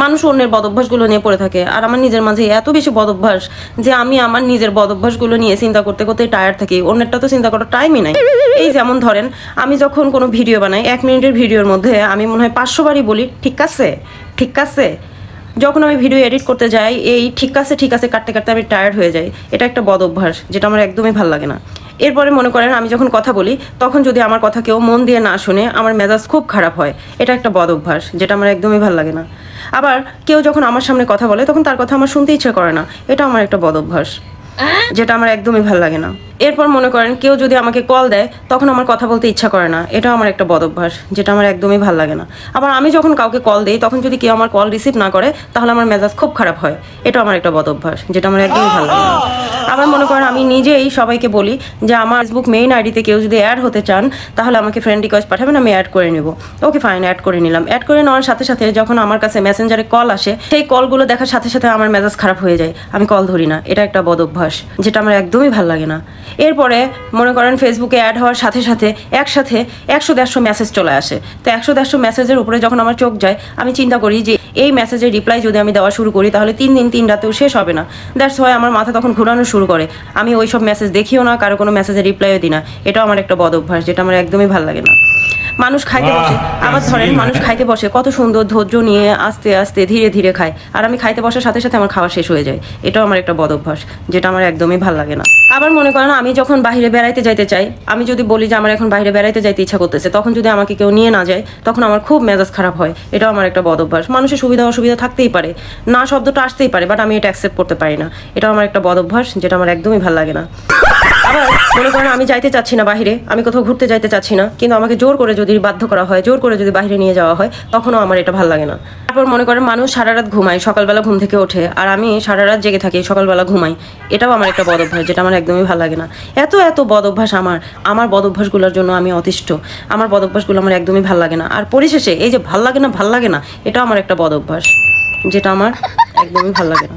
মানুষ অন্যের বদ অভ্যাসগুলো নিয়ে পড়ে থাকে, আর আমার নিজের মাঝে এত বেশি বদ অভ্যাস যে আমি আমার নিজের বদ অভ্যাসগুলো নিয়ে চিন্তা করতে করতে টায়ার্ড থাকি। অন্যেরটা তো চিন্তা করার টাইমই নাই। এই যেমন ধরেন, আমি যখন কোনো ভিডিও বানাই, 1 মিনিটের ভিডিওর মধ্যে আমি মনে হয় 500 বারই বলি ঠিক আছে ঠিক আছে। যখন আমি ভিডিও এডিট করতে যাই, এই ঠিক আছে কাটতে কাটতে আমি টায়ার্ড হয়ে যাই। এটা একটা বদ অভ্যাস যেটা আমার একদমই ভালো লাগে না। এরপরে মনে করেন আমি যখন কথা বলি, তখন যদি আমার কথা কেউ মন দিয়ে না শুনে, আমার মেজাজ খুব খারাপ হয়। এটা একটা বদ অভ্যাস যেটা আমার একদমই ভালো লাগে না। আবার কেউ যখন আমার সামনে কথা বলে, তখন তার কথা আমার শুনতে ইচ্ছে করে না। এটা আমার একটা বদ অভ্যাস যেটা আমার একদমই ভালো লাগে না। এরপর মনে করেন কেউ যদি আমাকে কল দেয়, তখন আমার কথা বলতে ইচ্ছা করে না। এটা আমার একটা বদ অভ্যাস যেটা আমার একদমই ভালো লাগে না। আবার আমি যখন কাউকে কল দিই, তখন যদি কেউ আমার কল রিসিভ না করে, তাহলে আমার মেজাজ খুব খারাপ হয়। এটা আমার একটা বদ অভ্যাস যেটা আমার একদমই ভালো লাগে না। আবার মনে করেন আমি নিজেই সবাইকে বলি যে আমার ফেসবুক মেইন আইডিতে কেউ যদি অ্যাড হতে চান, তাহলে আমাকে ফ্রেন্ড রিকোয়েস্ট পাঠাবেন, আমি অ্যাড করে নেব। ওকে ফাইন, অ্যাড করে নিলাম। অ্যাড করে নেওয়ার সাথে সাথে যখন আমার কাছে মেসেঞ্জারে কল আসে, সেই কলগুলো দেখার সাথে সাথে আমার মেজাজ খারাপ হয়ে যায়, আমি কল ধরি না। এটা একটা বদ অভ্যাস যেটা আমার একদমই ভালো লাগে না। এরপরে মনে করেন ফেসবুকে অ্যাড হওয়ার সাথে সাথে একসাথে 100-150 মেসেজ চলে আসে। তো 100-150 মেসেজের উপরে যখন আমার চোখ যায়, আমি চিন্তা করি যে এই মেসেজের রিপ্লাই যদি আমি দেওয়া শুরু করি, তাহলে 3 দিন 3 রাতেও শেষ হবে না। দ্যাটস ওয়াই আমার মাথা তখন ঘুরানো শুরু করে। আমি ওই সব মেসেজ দেখিও না, কারো কোনো মেসেজের রিপ্লাইও দিই না। এটাও আমার একটা বদ অভ্যাস যেটা আমার একদমই ভালো লাগে না। মানুষ খাইতে বসে, আবার ধরেন মানুষ খাইতে বসে কত সুন্দর ধৈর্য নিয়ে আস্তে আস্তে ধীরে ধীরে খায়, আর আমি খাইতে বসার সাথে সাথে আমার খাওয়া শেষ হয়ে যায়। এটাও আমার একটা বদ অভ্যাস যেটা আমার একদমই ভালো লাগে না। আবার মনে করেন আমি যখন বাইরে বেড়াইতে যাইতে চাই, আমি যদি বলি যে আমার এখন বাইরে বেড়াইতে যাইতে ইচ্ছা করতেছে, তখন যদি আমাকে কেউ নিয়ে না যায়, তখন আমার খুব মেজাজ খারাপ হয়। এটাও আমার একটা বদ অভ্যাস। মানুষের সুবিধা অসুবিধা থাকতেই পারে, না শব্দটা আসতেই পারে, বাট আমি এটা অ্যাকসেপ্ট করতে পারি না। এটাও আমার একটা বদ অভ্যাস যেটা আমার একদমই ভালো লাগে না। আবার মনে করেন আমি যাইতে চাচ্ছি না বাহিরে, আমি কোথাও ঘুরতে যাইতে চাচ্ছি না, কিন্তু আমাকে জোর করে যদি বাধ্য করা হয়, জোর করে যদি বাইরে নিয়ে যাওয়া হয়, তখনও আমার এটা ভালো লাগে না। তারপর মনে করেন মানুষ সারা রাত ঘুমায়, সকালবেলা ঘুম থেকে ওঠে, আর আমি সারা রাত জেগে থাকি, সকালবেলা ঘুমাই। এটাও আমার একটা বদ অভ্যাস যেটা আমার একদমই ভালো লাগে না। এত বদ অভ্যাস আমার বদ অভ্যাসগুলোর জন্য আমি অতিষ্ঠ। আমার বদ অভ্যাসগুলো আমার একদমই ভালো লাগে না। আর পরিশেষে এই যে ভাল লাগে না, এটাও আমার একটা বদ অভ্যাস যেটা আমার একদমই ভালো লাগে না।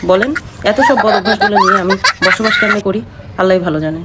বলেন, এত সব বদ অভ্যাসগুলো নিয়ে আমি বসবাস কেমন করি, আল্লাহই ভালো জানে।